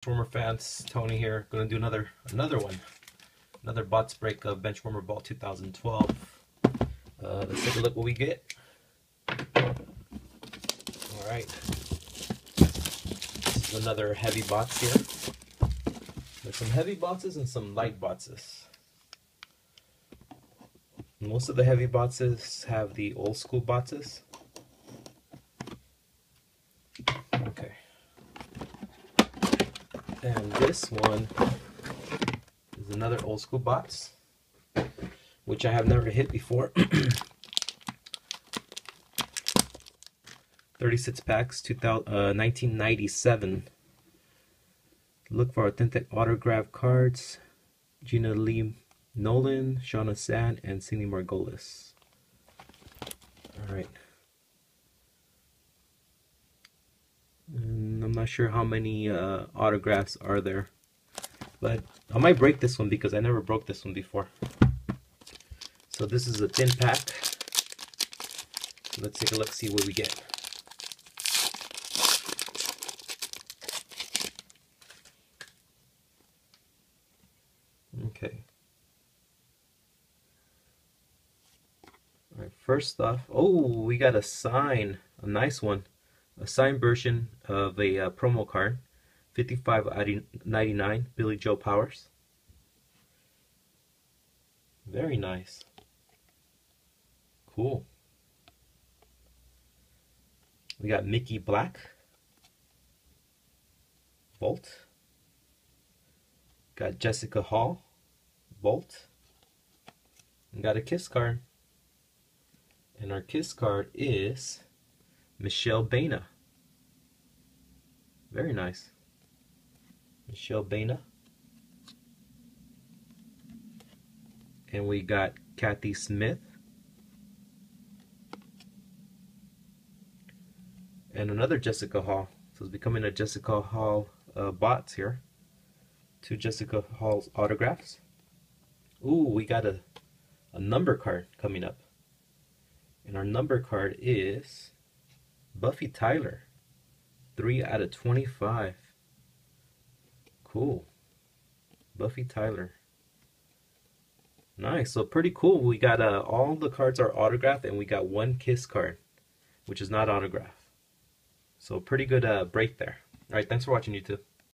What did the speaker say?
Benchwarmer fans, Tony here. Gonna do another box break of Benchwarmer Ball 2012. Let's take a look what we get. Alright. This is another heavy box here. There's some heavy boxes and some light boxes. Most of the heavy boxes have the old school boxes. Okay. And this one is another old school box, which I have never hit before. 36 packs, 1997. Look for authentic autograph cards. Gina Lee Nolan, Shauna Sand, and Cindy Margolis. Alright. And I'm not sure how many autographs are there, but I might break this one because I never broke this one before. So this is a thin pack. Let's take a look, see what we get. Okay. Alright, first off, oh, we got a sign, a nice one. A signed version of a promo card, 55 out of 99, Billy Joe Powers. Very nice. Cool. We got Mickey Black, Bolt. Got Jessica Hall, Bolt. And got a Kiss card. And our Kiss card is Michelle Baina. Very nice. Michelle Baina. And we got Kathy Smith. And another Jessica Hall. So it's becoming a Jessica Hall box here. 2 Jessica Hall's autographs. Ooh, we got a number card coming up. And our number card is Buffy Tyler, 3 out of 25. Cool. Buffy Tyler. Nice. So pretty cool. We got all the cards are autographed, and we got 1 Kiss card, which is not autographed. So pretty good break there. Alright, thanks for watching, YouTube.